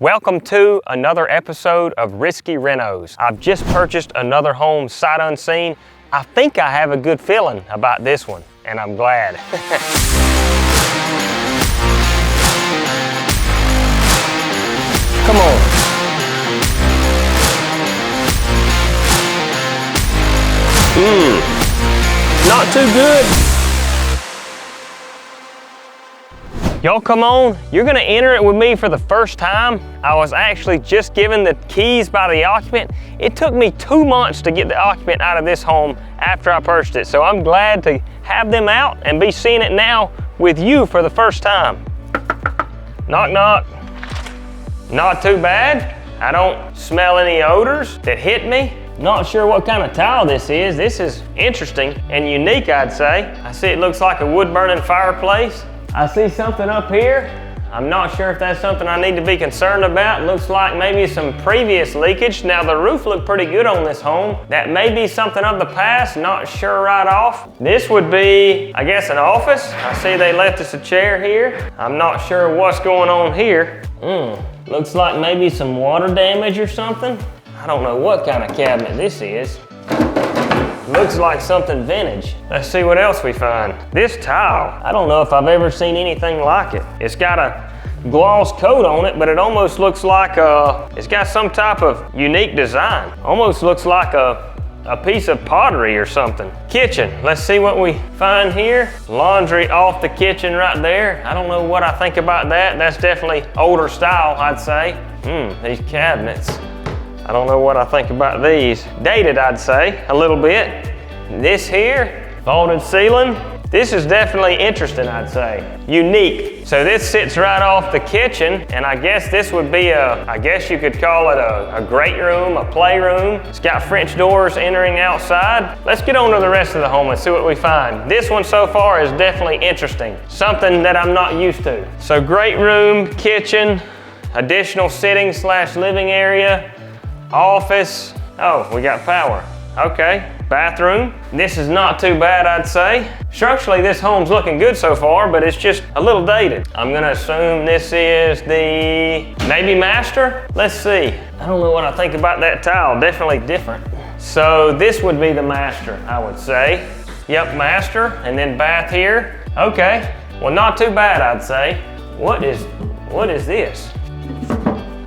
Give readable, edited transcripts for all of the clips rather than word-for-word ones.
Welcome to another episode of Risky Renos. I've just purchased another home sight unseen. I think I have a good feeling about this one, and I'm glad. Come on. Not too good. Y'all come on, you're gonna enter it with me for the first time. I was actually just given the keys by the occupant. It took me 2 months to get the occupant out of this home after I purchased it. So I'm glad to have them out and be seeing it now with you for the first time. Knock, knock. Not too bad. I don't smell any odors that hit me. Not sure what kind of tile this is. This is interesting and unique, I'd say. I see it looks like a wood-burning fireplace. I see something up here. I'm not sure if that's something I need to be concerned about. Looks like maybe some previous leakage. Now the roof looked pretty good on this home. That may be something of the past, not sure right off. This would be, I guess, an office. I see they left us a chair here. I'm not sure what's going on here. Looks like maybe some water damage or something. I don't know what kind of cabinet this is. Looks like something vintage. Let's see what else we find. This tile, I don't know if I've ever seen anything like it. It's got a gloss coat on it, but it almost looks like it's got some type of unique design. Almost looks like a piece of pottery or something. Kitchen, let's see what we find here. Laundry off the kitchen right there. I don't know what I think about that. That's definitely older style, I'd say. These cabinets. I don't know what I think about these. Dated, I'd say, a little bit. This here, vaulted ceiling. This is definitely interesting, I'd say. Unique. So this sits right off the kitchen, and I guess this would be I guess you could call it a great room, a playroom. It's got French doors entering outside. Let's get on to the rest of the home and see what we find. This one so far is definitely interesting. Something that I'm not used to. So great room, kitchen, additional sitting / living area. Office, oh, we got power. Okay, bathroom. This is not too bad, I'd say. Structurally, this home's looking good so far, but it's just a little dated. I'm gonna assume this is the maybe master. Let's see. I don't know what I think about that tile, definitely different. So this would be the master, I would say. Yep, master, and then bath here. Okay, well, not too bad, I'd say. What is this?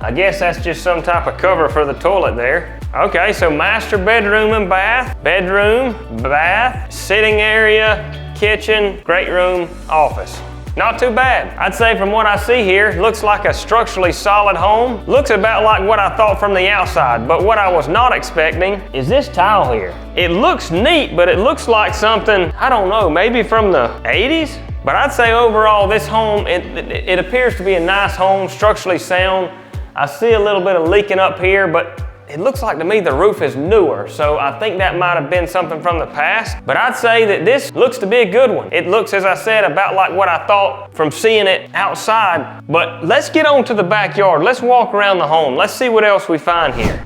I guess that's just some type of cover for the toilet there. Okay, so master bedroom and bath. Bedroom, bath, sitting area, kitchen, great room, office. Not too bad. I'd say from what I see here, looks like a structurally solid home. Looks about like what I thought from the outside, but what I was not expecting is this tile here. It looks neat, but it looks like something, I don't know, maybe from the 80s? But I'd say overall this home, it appears to be a nice home, structurally sound. I see a little bit of leaking up here, but it looks like to me the roof is newer, so I think that might have been something from the past. But I'd say that this looks to be a good one. It looks, as I said, about like what I thought from seeing it outside. But let's get on to the backyard. Let's walk around the home. Let's see what else we find here.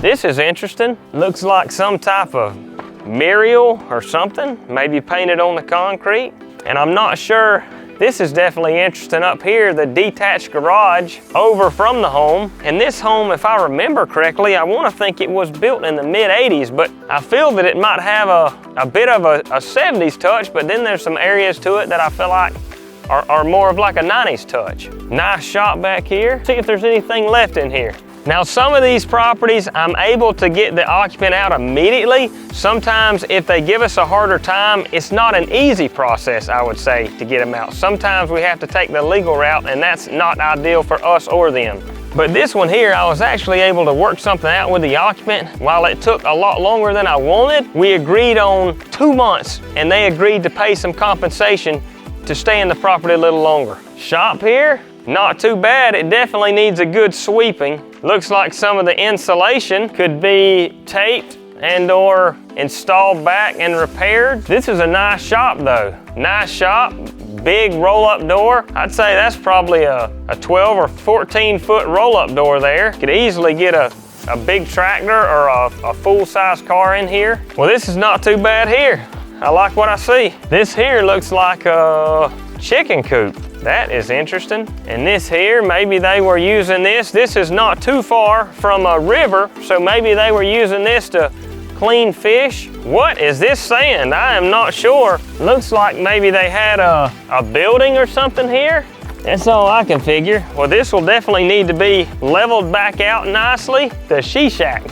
This is interesting. Looks like some type of mural or something, maybe painted on the concrete. And I'm not sure. This is definitely interesting up here, the detached garage over from the home. And this home, if I remember correctly, I want to think it was built in the mid-80s, but I feel that it might have a bit of a 70s touch, but then there's some areas to it that I feel like are more of like a 90s touch. Nice shop back here. See if there's anything left in here. Now, some of these properties, I'm able to get the occupant out immediately. Sometimes if they give us a harder time, it's not an easy process, I would say, to get them out. Sometimes we have to take the legal route, and that's not ideal for us or them. But this one here, I was actually able to work something out with the occupant. While it took a lot longer than I wanted, we agreed on 2 months, and they agreed to pay some compensation to stay in the property a little longer. Shop here, not too bad. It definitely needs a good sweeping. Looks like some of the insulation could be taped and or installed back and repaired. This is a nice shop though. Nice shop, big roll-up door. I'd say that's probably a 12 or 14 foot roll-up door there. Could easily get a big tractor or a full-size car in here. Well, this is not too bad here. I like what I see. This here looks like chicken coop. That is interesting. And this here, maybe they were using this. This is not too far from a river, so maybe they were using this to clean fish. What is this sand? I am not sure. Looks like maybe they had a building or something here. That's all I can figure. Well, this will definitely need to be leveled back out nicely. The she shack.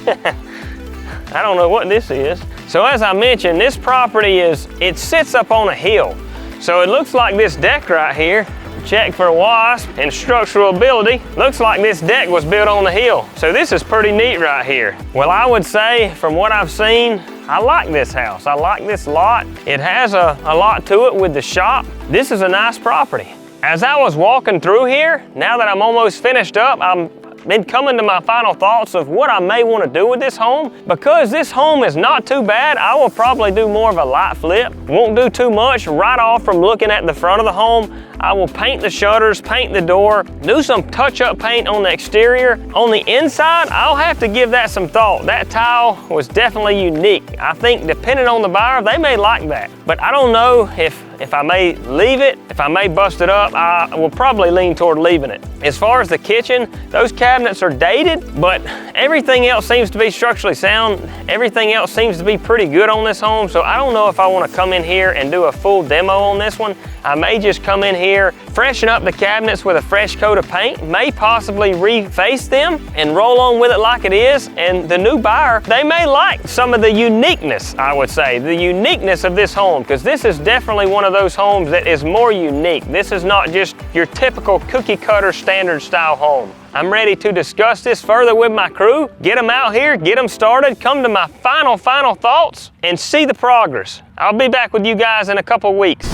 I don't know what this is. So as I mentioned, this property it sits up on a hill. So it looks like this deck right here, check for wasp and structural ability. Looks like this deck was built on the hill. So this is pretty neat right here. Well, I would say from what I've seen, I like this house. I like this lot. It has a lot to it with the shop. This is a nice property. As I was walking through here, now that I'm almost finished up, I'm been coming to my final thoughts of what I may want to do with this home. Because this home is not too bad, I will probably do more of a light flip. Won't do too much right off from looking at the front of the home. I will paint the shutters, paint the door, do some touch-up paint on the exterior. On the inside, I'll have to give that some thought. That tile was definitely unique. I think depending on the buyer, they may like that. But I don't know if I may leave it, if I may bust it up. I will probably lean toward leaving it. As far as the kitchen, those cabinets are dated, but everything else seems to be structurally sound. Everything else seems to be pretty good on this home, so I don't know if I want to come in here and do a full demo on this one. I may just come in here, freshen up the cabinets with a fresh coat of paint, may possibly reface them and roll on with it like it is, and the new buyer, they may like some of the uniqueness, I would say, the uniqueness of this home, because this is definitely one of those homes that is more unique. This is not just your typical cookie cutter standard style home. I'm ready to discuss this further with my crew, get them out here, get them started, come to my final thoughts, and see the progress. I'll be back with you guys in a couple weeks.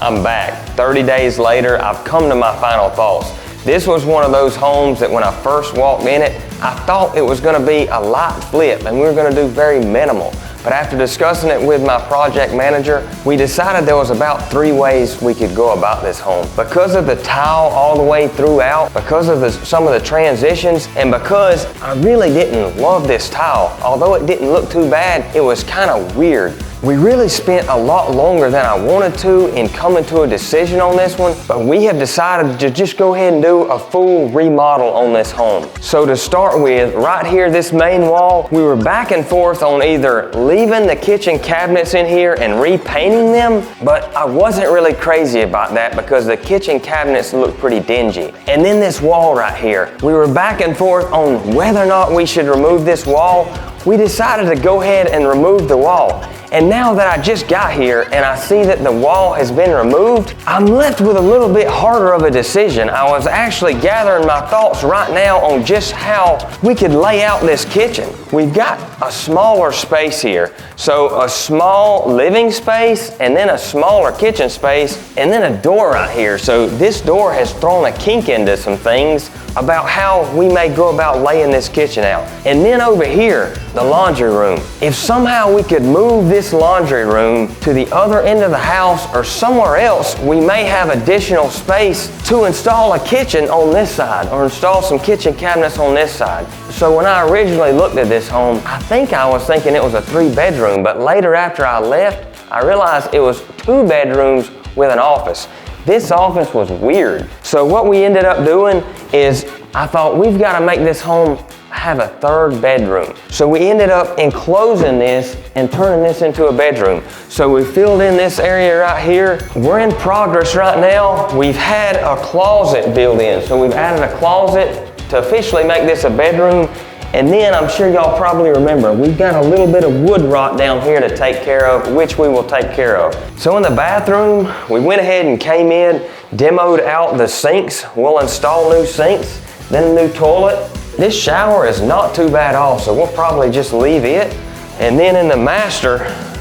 I'm back. 30 days later, I've come to my final thoughts. This was one of those homes that when I first walked in it, I thought it was gonna be a light flip and we were gonna do very minimal. But after discussing it with my project manager, we decided there was about 3 ways we could go about this home. Because of the tile all the way throughout, because of some of the transitions, and because I really didn't love this tile. Although it didn't look too bad, it was kind of weird. We really spent a lot longer than I wanted to in coming to a decision on this one, but we have decided to just go ahead and do a full remodel on this home. So to start with, right here, this main wall, we were back and forth on either leaving the kitchen cabinets in here and repainting them, but I wasn't really crazy about that because the kitchen cabinets look pretty dingy. And then this wall right here, we were back and forth on whether or not we should remove this wall. We decided to go ahead and remove the wall. And now that I just got here and I see that the wall has been removed, I'm left with a little bit harder of a decision. I was actually gathering my thoughts right now on just how we could lay out this kitchen. We've got a smaller space here. So a small living space and then a smaller kitchen space and then a door right here. So this door has thrown a kink into some things about how we may go about laying this kitchen out. And then over here, the laundry room. If somehow we could move this laundry room to the other end of the house or somewhere else, we may have additional space to install a kitchen on this side or install some kitchen cabinets on this side. So when I originally looked at this home, I think I was thinking it was a 3-bedroom, but later after I left, I realized it was 2 bedrooms with an office. This office was weird. So what we ended up doing is I thought we've got to make this home have a 3rd bedroom. So we ended up enclosing this and turning this into a bedroom. So we filled in this area right here. We're in progress right now. We've had a closet built in. So we've added a closet to officially make this a bedroom. And then I'm sure y'all probably remember, we've got a little bit of wood rot down here to take care of, which we will take care of. So in the bathroom, we went ahead and came in, demoed out the sinks. We'll install new sinks, then a new toilet. This shower is not too bad also. We'll probably just leave it. And then in the master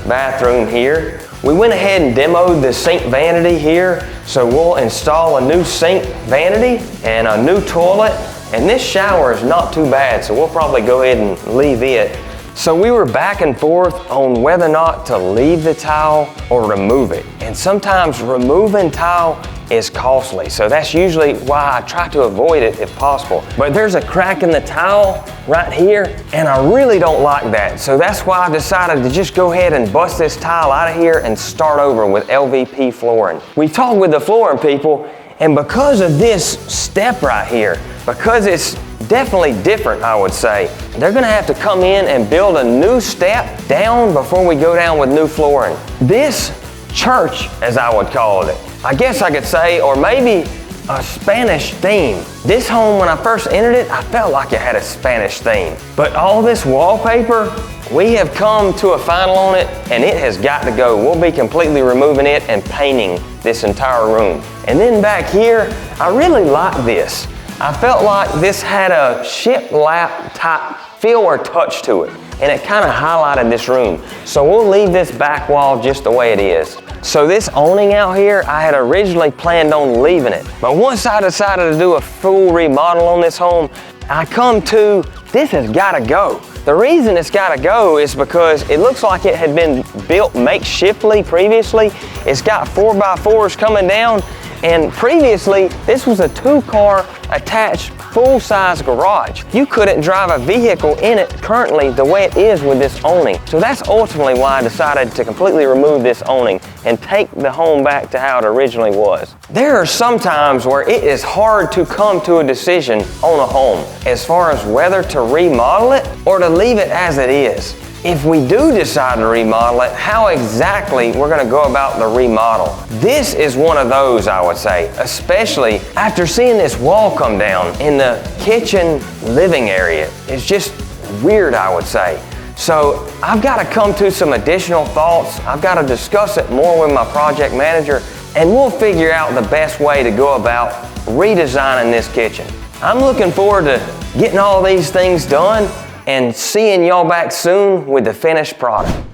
bathroom here, we went ahead and demoed the sink vanity here. So we'll install a new sink vanity and a new toilet. And this shower is not too bad, so we'll probably go ahead and leave it. So we were back and forth on whether or not to leave the tile or remove it. And sometimes removing tile is costly. So that's usually why I try to avoid it if possible. But there's a crack in the tile right here, and I really don't like that. So that's why I decided to just go ahead and bust this tile out of here and start over with LVP flooring. We talked with the flooring people, and because of this step right here, because it's definitely different, I would say, they're gonna have to come in and build a new step down before we go down with new flooring. This church, as I would call it, I guess I could say, or maybe a Spanish theme. This home, when I first entered it, I felt like it had a Spanish theme. But all this wallpaper, we have come to a final on it, and it has got to go. We'll be completely removing it and painting this entire room. And then back here, I really like this. I felt like this had a shiplap type feel or touch to it, and it kind of highlighted this room. So we'll leave this back wall just the way it is. So this awning out here, I had originally planned on leaving it. But once I decided to do a full remodel on this home, I come to, this has gotta go. The reason it's gotta go is because it looks like it had been built makeshiftly previously. It's got 4x4s coming down, and previously, this was a 2-car attached full-size garage. You couldn't drive a vehicle in it currently the way it is with this awning. So that's ultimately why I decided to completely remove this awning and take the home back to how it originally was. There are some times where it is hard to come to a decision on a home as far as whether to remodel it or to leave it as it is. If we do decide to remodel it, how exactly we're gonna go about the remodel. This is one of those, I would say, especially after seeing this wall come down in the kitchen living area. It's just weird, I would say. So I've got to come to some additional thoughts. I've got to discuss it more with my project manager, and we'll figure out the best way to go about redesigning this kitchen. I'm looking forward to getting all these things done and seeing y'all back soon with the finished product.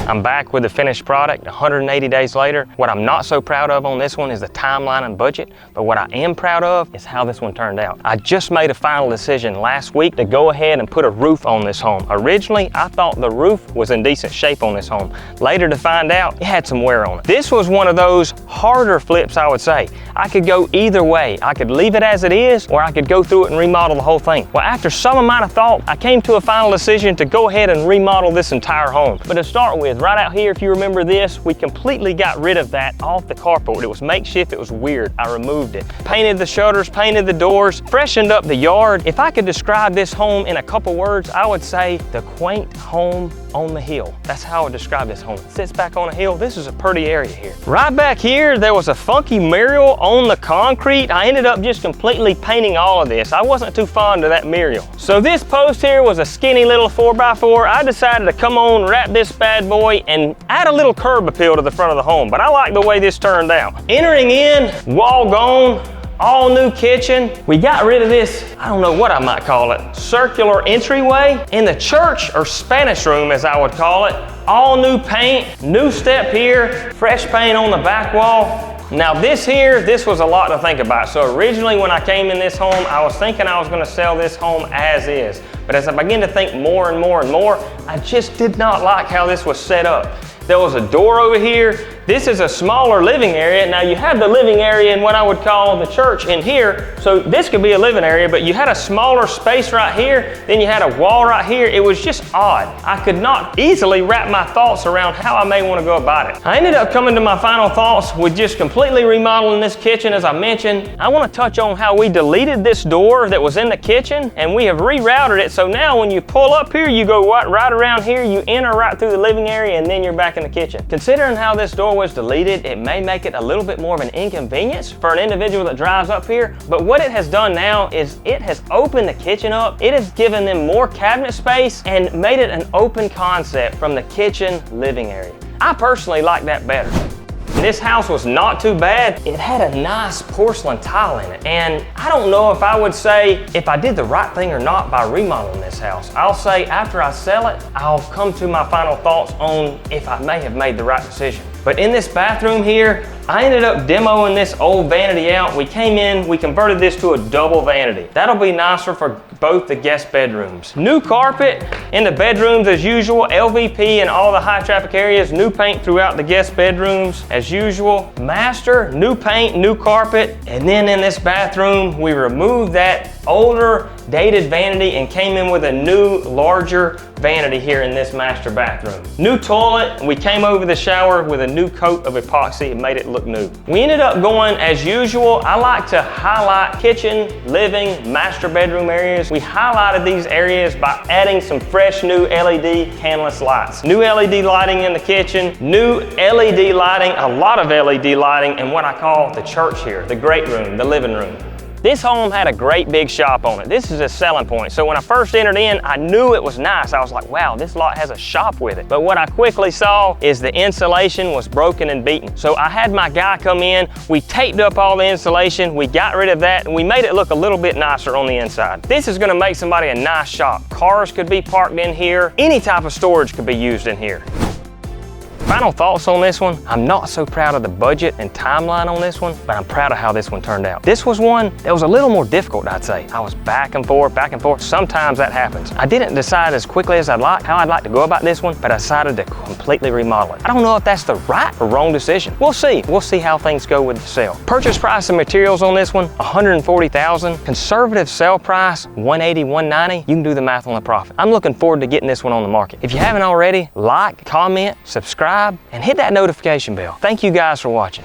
I'm back with the finished product 180 days later. What I'm not so proud of on this one is the timeline and budget, but what I am proud of is how this one turned out. I just made a final decision last week to go ahead and put a roof on this home. Originally, I thought the roof was in decent shape on this home. Later to find out, it had some wear on it. This was one of those harder flips, I would say. I could go either way. I could leave it as it is, or I could go through it and remodel the whole thing. Well, after some amount of thought, I came to a final decision to go ahead and remodel this entire home. But to start with, right out here, if you remember this, we completely got rid of that off the carport. It was makeshift, it was weird. I removed it. Painted the shutters, painted the doors, freshened up the yard. If I could describe this home in a couple words, I would say the quaint home on the hill. That's how I would describe this home. It sits back on a hill. This is a pretty area here. Right back here, there was a funky mural on the concrete. I ended up just completely painting all of this. I wasn't too fond of that mural. So this post here was a skinny little 4x4. I decided to come on, wrap this bad boy, and add a little curb appeal to the front of the home. But I like the way this turned out. Entering in, wall gone, all new kitchen. We got rid of this, I don't know what I might call it, circular entryway. In the church, or Spanish room as I would call it, all new paint, new step here, fresh paint on the back wall. Now this here, this was a lot to think about. So originally when I came in this home, I was thinking I was gonna sell this home as is. But as I began to think more and more and more, I just did not like how this was set up. There was a door over here. This is a smaller living area. Now you have the living area in what I would call the church in here. So this could be a living area, but you had a smaller space right here. Then you had a wall right here. It was just odd. I could not easily wrap my thoughts around how I may want to go about it. I ended up coming to my final thoughts with just completely remodeling this kitchen. As I mentioned, I want to touch on how we deleted this door that was in the kitchen, and we have rerouted it. So now when you pull up here, you go right around here, you enter right through the living area, and then you're back in the kitchen. Considering how this door was deleted, it may make it a little bit more of an inconvenience for an individual that drives up here, but what it has done now is it has opened the kitchen up. It has given them more cabinet space and made it an open concept from the kitchen living area. I personally like that better. This house was not too bad. It had a nice porcelain tile in it. And I don't know if I would say if I did the right thing or not by remodeling this house. I'll say after I sell it, I'll come to my final thoughts on if I may have made the right decision. But in this bathroom here, I ended up demoing this old vanity out. We came in, we converted this to a double vanity. That'll be nicer for both the guest bedrooms. New carpet in the bedrooms as usual, LVP in all the high traffic areas, new paint throughout the guest bedrooms as usual. Master, new paint, new carpet, and then in this bathroom, we removed that older dated vanity and came in with a new larger vanity here in this master bathroom. New toilet, we came over the shower with a new coat of epoxy and made it look new. We ended up going as usual. I like to highlight kitchen, living, master bedroom areas. We highlighted these areas by adding some fresh new LED candleless lights. New LED lighting in the kitchen, new LED lighting, a lot of LED lighting in what I call the church here, the great room, the living room. This home had a great big shop on it. This is a selling point. So when I first entered in, I knew it was nice. I was like, wow, this lot has a shop with it. But what I quickly saw is the insulation was broken and beaten. So I had my guy come in, we taped up all the insulation, we got rid of that, and we made it look a little bit nicer on the inside. This is gonna make somebody a nice shop. Cars could be parked in here. Any type of storage could be used in here. Final thoughts on this one. I'm not so proud of the budget and timeline on this one, but I'm proud of how this one turned out. This was one that was a little more difficult, I'd say. I was back and forth. Sometimes that happens. I didn't decide as quickly as how I'd like to go about this one, but I decided to completely remodel it. I don't know if that's the right or wrong decision. We'll see. We'll see how things go with the sale. Purchase price and materials on this one, $140,000. Conservative sale price, $180, $190. You can do the math on the profit. I'm looking forward to getting this one on the market. If you haven't already, like, comment, subscribe, and hit that notification bell. Thank you guys for watching.